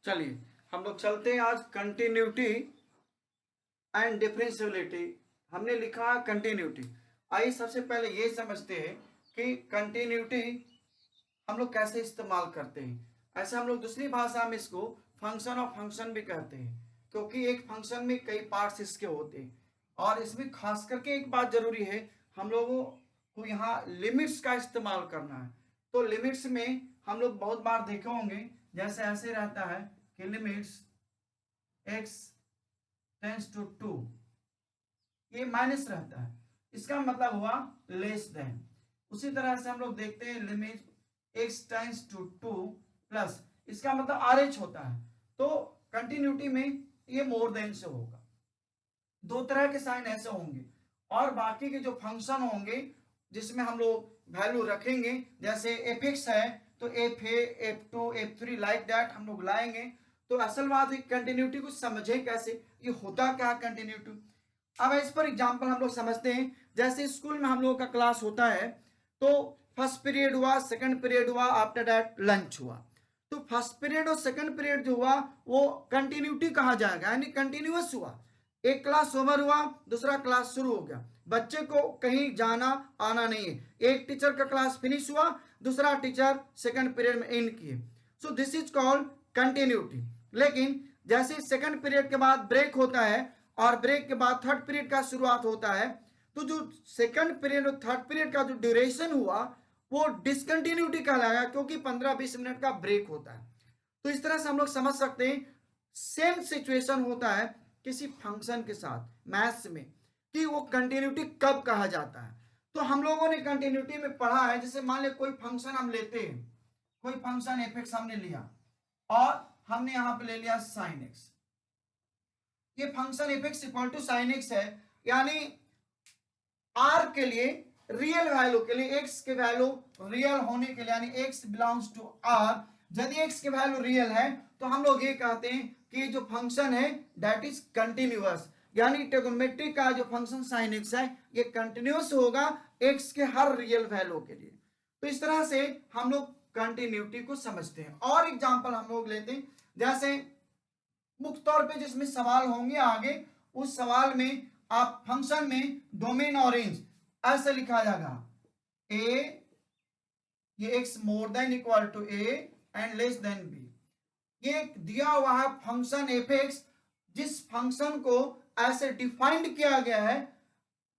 चलिए हम लोग चलते हैं आज कंटिन्यूटी एंड डिफरेंशियबिलिटी। हमने लिखा कंटिन्यूटी। आइए सबसे पहले ये समझते हैं कि कंटिन्यूटी हम लोग कैसे इस्तेमाल करते हैं। ऐसे हम लोग दूसरी भाषा में इसको फंक्शन ऑफ फंक्शन भी कहते हैं, क्योंकि एक फंक्शन में कई पार्ट्स इसके होते हैं। और इसमें खास करके एक बात जरूरी है, हम लोगों को यहाँ लिमिट्स का इस्तेमाल करना है। तो लिमिट्स में हम लोग बहुत बार देखे होंगे, जैसे ऐसे रहता है कि लिमिट्स x टेंस टू 2, ये माइनस रहता है, इसका मतलब हुआ लेस देन। उसी तरह से हम लोग देखते हैं limit x tends to 2 plus, इसका मतलब RH होता है। तो कंटिन्यूटी में ये मोर देन से होगा। दो तरह के साइन ऐसे होंगे, और बाकी के जो फंक्शन होंगे जिसमें हम लोग वैल्यू रखेंगे, जैसे fx है तो fa f2 f3 like that हम लोग लाएंगे। तो असल बात है कंटिन्यूटी को समझे कैसे, ये होता क्या है कंटिन्यूटी। अब इस पर एग्जांपल हम लोग समझते हैं। जैसे स्कूल में हम लोगों का क्लास होता है, तो फर्स्ट पीरियड हुआ, सेकंड पीरियड हुआ, आफ्टर दैट लंच हुआ। तो फर्स्ट पीरियड और सेकंड पीरियड जो हुआ वो कंटिन्यूटी कहा जाएगा, यानी कंटिन्यूअस हुआ। एक क्लास ओवर हुआ, दूसरा क्लास शुरू हो गया, बच्चे को कहीं जाना आना नहीं है। एक टीचर का क्लास फिनिश हुआ, दूसरा टीचर सेकंड पीरियड में एंड किए। So this is called continuity. लेकिन जैसे सेकंड पीरियड के बाद ब्रेक होता है और ब्रेक के बाद थर्ड पीरियड का शुरुआत होता है, तो जो सेकंड पीरियड और थर्ड पीरियड का जो ड्यूरेशन हुआ वो डिसकंटिन्यूटी कहलाएगा, क्योंकि 15-20 मिनट का ब्रेक होता है। तो इस तरह से हम लोग समझ सकते हैं सेम सिचुएशन होता है किसी फंक्शन के साथ मैथ्स में, कि वो कंटिन्यूटी कब कहा जाता है। तो हम लोगों ने कंटिन्यूटी में पढ़ा है, जैसे मान ले कोई फंक्शन हम लेते हैं, कोई फंक्शन एफ एक्स हमने लिया और हमने यहां पे ले लिया साइन एक्स। ये function f x equal to sine x है, यानी आर के लिए रियल वैल्यू के लिए, एक्स के वैल्यू रियल होने के लिए, यानी एक्स बिलोंग्स टू आर, यदि एक्स के वैल्यू रियल है तो हम लोग ये कहते हैं कि जो फंक्शन है दैट इज कंटिन्यूअस, यानी ट्रिग्नोमेट्री का जो फंक्शन साइन एक्स है ये कंटिन्यूअस होगा एक्स के हर रियल वैल्यू के लिए। तो इस तरह से हम लोग कंटिन्यूटी को समझते हैं। और एग्जांपल हम लोग लेते हैं, जैसे मुख्य तौर पे जिसमें सवाल होंगे आगे, उस सवाल में आप फंक्शन में डोमेन और रेंज ऐसे लिखा जाएगा, ए ये x more than equal to a and less than b. ये दिया हुआ है फंक्शन एफ एक्स, जिस फंक्शन को ऐसे डिफाइंड किया गया है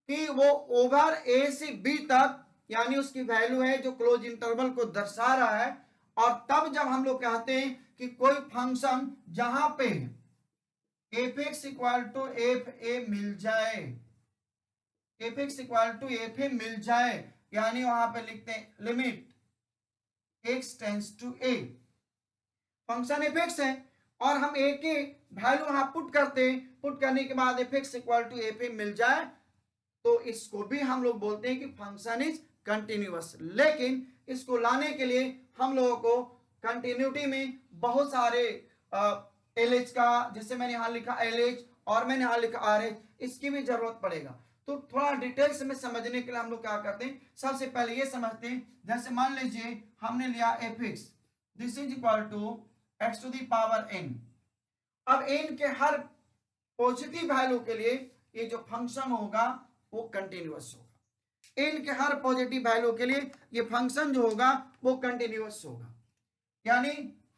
कि वो ओवर ए से बी तक, यानी उसकी वैल्यू है जो क्लोज इंटरवल को दर्शा रहा है। और तब जब हम लोग कहते हैं कि कोई फंक्शन जहां पे f x equal to f a मिल जाए, f x equal to f a मिल जाए, यानी वहां पे लिखते हैं limit x tends to a, function f x है और हम ए के वैल्यू वहां पुट करते हैं, पुट करने के बाद f x equal to f a मिल जाए, तो इसको भी हम लोग बोलते हैं कि फंक्शन इज कंटिन्यूअस। लेकिन इसको लाने के लिए हम लोगों को कंटिन्यूटी में बहुत सारे एल एच का, जैसे मैंने यहां लिखा एल एच और मैंने यहां लिखा आर एच, इसकी भी जरूरत पड़ेगा। तो थोड़ा डिटेल्स में समझने के लिए हम लोग क्या करते हैं, सबसे पहले ये समझते हैं, जैसे मान लीजिए हमने लिया f x, this is equal to x to the power n. अब एन के हर पॉजिटिव वैल्यू के लिए ये जो फंक्शन होगा वो कंटिन्यूअस होगा। एन के हर पॉजिटिव वैल्यू के लिए ये फंक्शन जो होगा वो कंटिन्यूअस होगा, यानी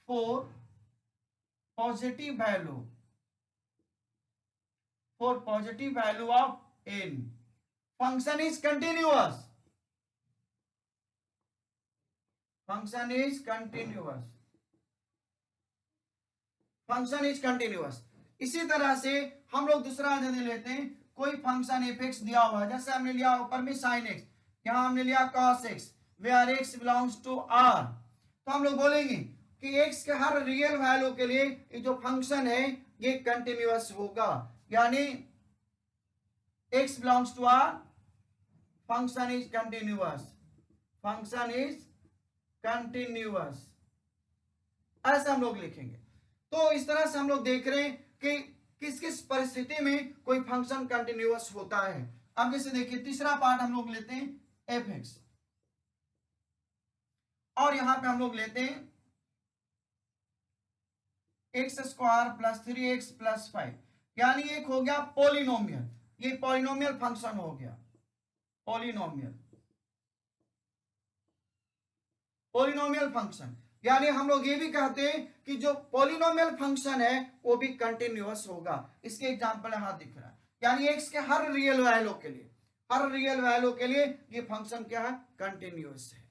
for positive value, for positive value of n function is continuous, function is continuous, function is continuous. इसी तरह से हम लोग दूसरा यदि लेते हैं, कोई फंक्शन एफ एक्स दिया हुआ है, जैसे हमने लिया ऊपर में साइन एक्स, यहां हमने लिया cos x, where x belongs to R, तो हम लोग बोलेंगे कि एक्स के हर रियल वैल्यू के लिए ये जो फंक्शन है ये कंटिन्यूअस होगा, यानी x belongs to R, function is continuous, function is continuous, ऐसा हम लोग लिखेंगे। तो इस तरह से हम लोग देख रहे हैं कि किस किस परिस्थिति में कोई फंक्शन कंटिन्यूअस होता है। अब जैसे देखिए तीसरा पार्ट हम लोग लेते हैं एफ एक्स, और यहां पे हम लोग लेते हैं x square plus 3x plus 5, यानी एक हो गया पॉलिनोमियल, ये पॉलिनोमियल फंक्शन हो गया, पॉलिनोमियल पॉलिनोमियल फंक्शन। यानी हम लोग ये भी कहते हैं कि जो पॉलिनोमियल फंक्शन है वो भी कंटिन्यूअस होगा। इसके एग्जांपल यहां दिख रहा है, यानी एक्स के हर रियल वैल्यू के लिए, हर रियल वैल्यू के लिए ये फंक्शन क्या है, कंटिन्यूअस है,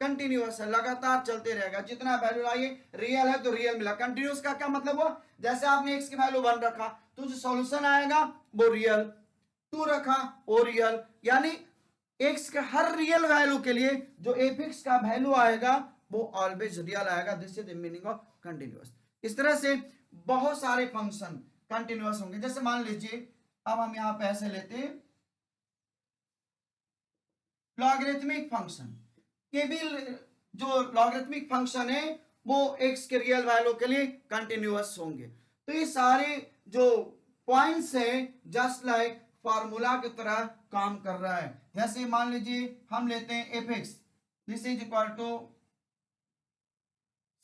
कंटिन्यूअस है, लगातार चलते रहेगा, जितना वैल्यू लाइए रियल है तो रियल मिला। कंटिन्यूअस का क्या मतलब हुआ, जैसे आपने एक्स की वैल्यू 1 रखा तो जो सॉल्यूशन आएगा वो रियल, 2 रखा वो रियल, यानी एक्स के हर रियल वैल्यू के लिए जो एफ एक्स का वैल्यू आएगा वो ऑलवेज रियल आएगा। This is the meaning of continuous. इस तरह से बहुत सारे फंक्शन कंटिन्यूअस होंगे। जैसे मान लीजिए अब हम यहां पे ऐसे लेते हैं लॉगरिथमिक फंक्शन, ये भी जो लॉगरिथमिक फंक्शन है वो एक्स के रियल वैल्यू के लिए कंटिन्यूअस होंगे। तो ये सारे जो पॉइंट्स है जस्ट लाइक फार्मूला की तरह काम कर रहा है। जैसे मान लीजिए हम लेते हैं f x, this is equal to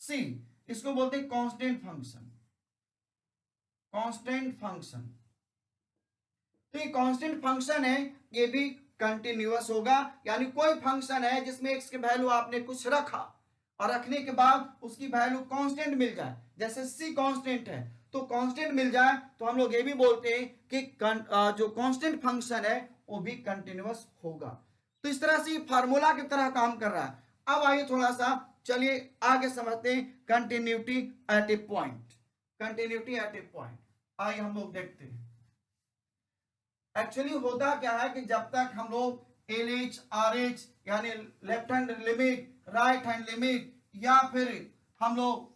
c, इसको बोलते हैं कांस्टेंट फंक्शन, कांस्टेंट फंक्शन। तो ये कांस्टेंट फंक्शन है, ये भी कंटिन्यूअस होगा। यानी कोई फंक्शन है जिसमें एक्स के वैल्यू आपने कुछ रखा और रखने के बाद उसकी वैल्यू कांस्टेंट मिल जाए, जैसे सी कांस्टेंट है तो कांस्टेंट मिल जाए तो हम लोग ये भी बोलते हैं कि जो कांस्टेंट फंक्शन है वो भी कंटिन्यूअस होगा। तो इस तरह से फार्मूला की तरह काम कर रहा है। अब आइए थोड़ा सा चलिए आगे समझते हैं continuity at a point, continuity at a point. आइए हम लोग देखते हैं एक्चुअली होता क्या है कि जब तक हम लोग एल एच आर एच यानी left hand limit, right hand limit, या फिर हम लोग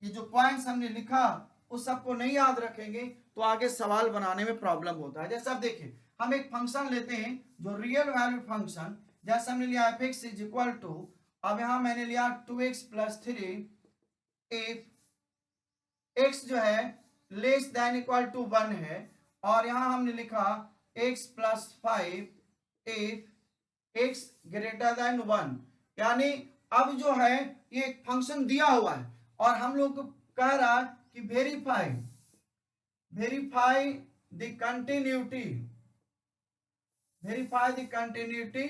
ये जो पॉइंट्स हमने लिखा उस सबको नहीं याद रखेंगे तो आगे सवाल बनाने में प्रॉब्लम होता है। जैसे अब देखिए हम एक फंक्शन लेते हैं जो रियल वैल्यू फंक्शन, जैसे हमने लिया f x is equal to, अब यहां मैंने लिया 2x प्लस 3 इफ एक्स जो है लेस देन इक्वल टू 1 है, और यहां हमने लिखा x plus 5 if x greater then 1। यानी अब जो है ये एक फंक्शन दिया हुआ है और हम लोग को कह रहा है कि verify, verify the continuity, verify the continuity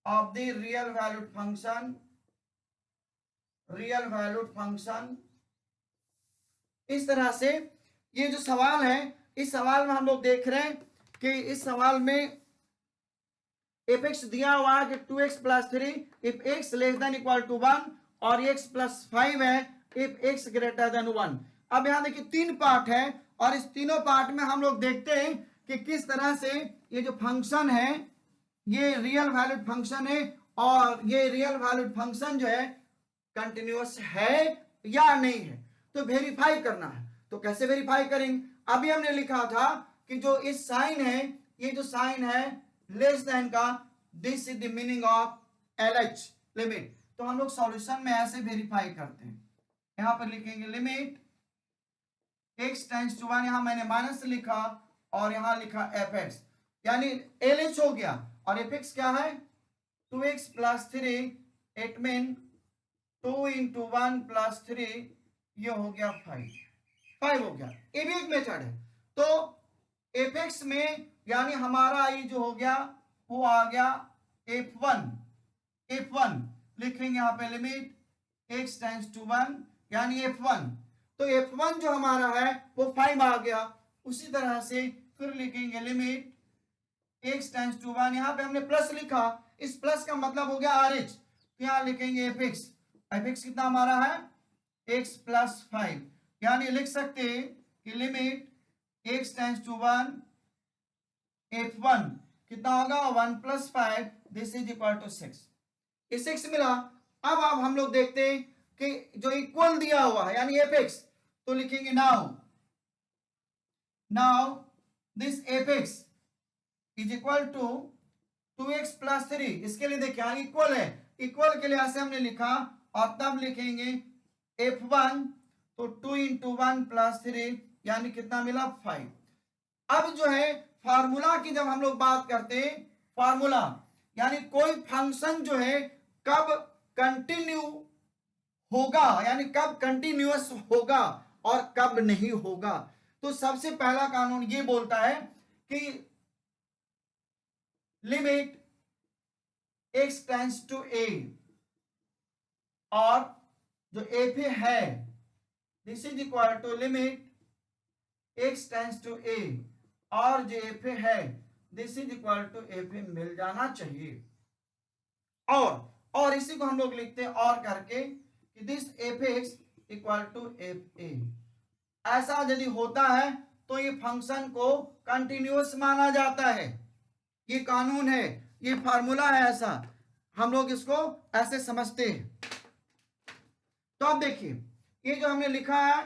of the real valued function, real valued function. इस तरह से ये जो सवाल है, इस सवाल में हम लोग देख रहे हैं कि इस सवाल में एफ एक्स दिया हुआ है कि 2x plus 3 if x less than equal to 1 और x प्लस 5 है इफ x ग्रेटर देन 1। अब यहां देखिए 3 पार्ट है और इस तीनों पार्ट में हम लोग देखते हैं कि किस तरह से ये जो फंक्शन है ये रियल वैल्यूड फंक्शन है और ये रियल वैल्यूड फंक्शन जो है कंटिन्यूअस है या नहीं है, तो वेरीफाई करना है। तो कैसे वेरीफाई करेंगे, अभी हमने लिखा था कि जो इस साइन है, ये जो साइन है लेस देन का, this is the meaning of LH limit. तो हम लोग सॉल्यूशन में ऐसे वेरीफाई करते हैं, यहां पर लिखेंगे लिमिट x टेंड्स टू 1, यहां मैंने माइनस लिखा और यहां लिखा fx, यानी LH हो गया और fx क्या है 2x plus 3, it mean 2 into 1 plus 3, ये हो गया 5 हो गया। ये भी एक मेथड है। तो fx में यानी हमारा ये जो हो गया वो आ गया f1, f1 लिखेंगे यहां पे लिमिट x टेंड्स टू 1 यानी f1, तो f1 जो हमारा है वो 5 आ गया। उसी तरह से फिर लिखेंगे लिमिट x टेंड्स टू 1, यहां पे हमने प्लस लिखा, इस प्लस का मतलब हो गया RH, तो यहां लिखेंगे fx, fx कितना हमारा है x प्लस 5, यानी लिख सकते हैं कि limit x tends to 1 f1 कितना होगा 1 plus 5, this is equal to 6, ये 6 मिला। अब हम लोग देखते हैं कि जो इक्वल दिया हुआ है यानी fx, तो लिखेंगे now, now this fx is equal to 2x plus 3, इसके लिए देखिए यहां इक्वल है, इक्वल के लिए ऐसे हमने लिखा और तब लिखेंगे f1, तो 2 इंटू 1 प्लस 3 यानी कितना मिला 5। अब जो है फार्मूला की जब हम लोग बात करते हैं, फार्मूला यानी कोई फंक्शन जो है कब कंटिन्यू होगा, यानी कब कंटिन्यूअस होगा और कब नहीं होगा। तो सबसे पहला कानून ये बोलता है कि limit x tends to a, और जो एफ है this is equal to limit x tends to a, और जो एफ है this is equal to f मिल जाना चाहिए। और इसी को हम लोग लिखते हैं और करके कि this f x equal to f a. ऐसा यदि होता है तो ये फंक्शन को कंटिन्यूअस माना जाता है। ये कानून है, ये फार्मूला है, ऐसा हम लोग इसको ऐसे समझते हैं। तो अब देखिए ये जो हमने लिखा है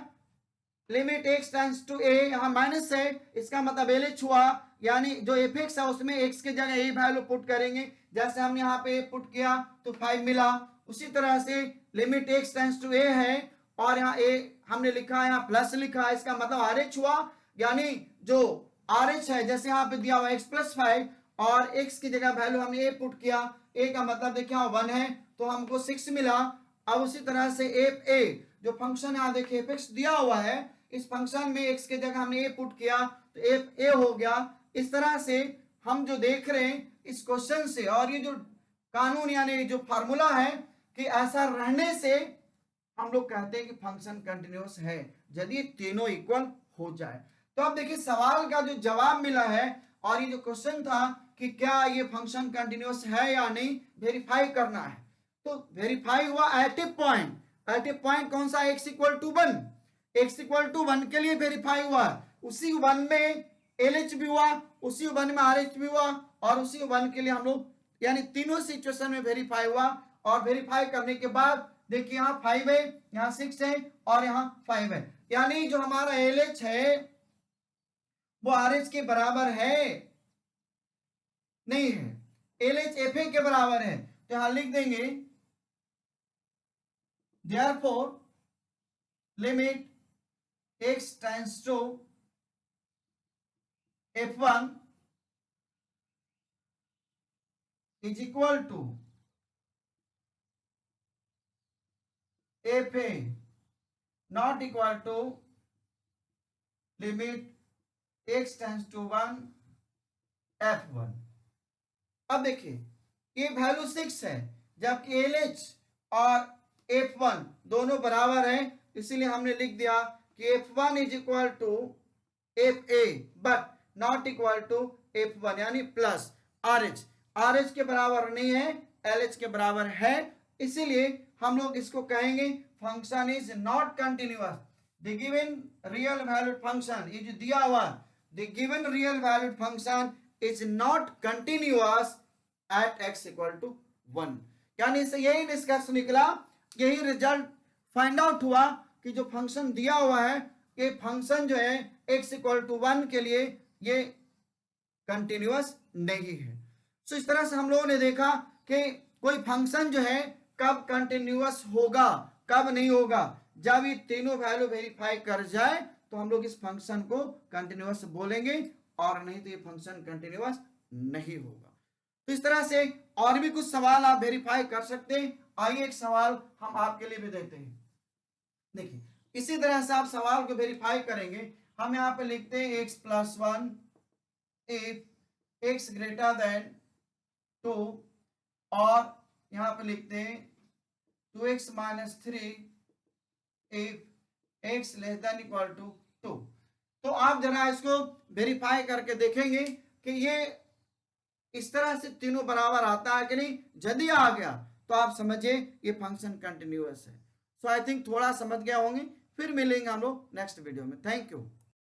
limit x tends to a, यहां माइनस है, इसका मतलब LH हुआ, यानी जो एफ एक्स है उसमें x की जगह a वैल्यू पुट करेंगे। जैसे हमने यहाँ पे a पुट किया तो 5 मिला। उसी तरह से limit x tends to a है, और यहाँ a हमने लिखा है, यहाँ प्लस लिखा है, इसका मतलब RH हुआ, यानी जो RH है जैसे यहाँ पे दिया हुआ x प्लस 5, और x की जगह वैल्यू हमने a पुट किया, a का मतलब देखिए 1 है तो हमको 6 मिला। अब उसी तरह से एफ ए जो फंक्शन यहाँ देखिए एफ एक्स दिया हुआ है, इस फंक्शन में x के जगह हमने a पुट किया तो एफ ए हो गया। इस तरह से हम जो देख रहे हैं इस क्वेश्चन से, और ये जो कानून यानी जो फार्मूला है कि ऐसा रहने से हम लोग कहते हैं कि फंक्शन कंटिन्यूअस है यदि तीनों इक्वल हो जाए। तो अब देखिए सवाल का जो जवाब मिला है, और ये जो क्वेश्चन था कि क्या ये फंक्शन कंटिन्यूअस है या नहीं, वेरीफाई करना है। तो वेरीफाई हुआ at a point. At a point कौन सा, x equal to 1, x equal to 1 के लिए वेरीफाई हुआ। उसी 1 में LH भी हुआ, उसी 1 में RH भी हुआ, और उसी 1 के लिए हम लोग यानी तीनों सिचुएशन में वेरीफाई हुआ। और वेरीफाई करने के बाद देखिए यहाँ 5 है, यहाँ 6 है, और यहाँ 5 है, यानी जो हमारा LH है वो RH के बराबर है नहीं है, LH FA के बराबर है। तो यहां लिख देंगे therefore limit x tends to f1 is equal to fa not equal to limit x tends to 1 f1। अब देखिए ये वैल्यू 6 है, जबकि LH और f1 दोनों बराबर है, इसीलिए हमने लिख दिया कि f1 is equal to fa but not equal to f1, यानी प्लस RH के बराबर नहीं है, LH के बराबर है, इसीलिए हम लोग इसको कहेंगे function is not continuous. The given real valued function, ये जो दिया हुआ the given real valued function is not continuous at x equal to 1। यानी इससे यही निष्कर्ष निकला, यही रिजल्ट फाइंड आउट हुआ कि जो फंक्शन दिया हुआ है ये फंक्शन जो है x इक्वल टू 1 के लिए ये कंटिन्यूअस नहीं है। तो इस तरह से हम लोगों ने देखा कि कोई फंक्शन जो है कब कंटिन्यूअस होगा कब नहीं होगा, जब ये तीनों वैल्यू वेरीफाई कर जाए तो हम लोग इस फंक्शन को कंटिन्यूअस बोलेंगे, और नहीं तो ये फंक्शन कंटिन्यूअस नहीं होगा। तो इस तरह से और भी कुछ सवाल आप वेरीफाई कर सकते हैं। आइए एक सवाल हम आपके लिए भी देते हैं। देखिए इसी तरह से आप सवाल को वेरीफाई करेंगे। हम यहाँ पे लिखते हैं x plus 1 if x greater than 2, और यहाँ पे लिखते हैं 2x minus 3 if x less than equal to 2। तो आप जरा इसको वेरीफाई करके देखेंगे कि ये इस तरह से तीनों बराबर आता है कि नहीं। यदि आ गया तो आप समझिए ये फंक्शन कंटिन्यूअस है। सो आई थिंक थोड़ा समझ गया होंगे। फिर मिलेंगे हम लोग नेक्स्ट वीडियो में। Thank you.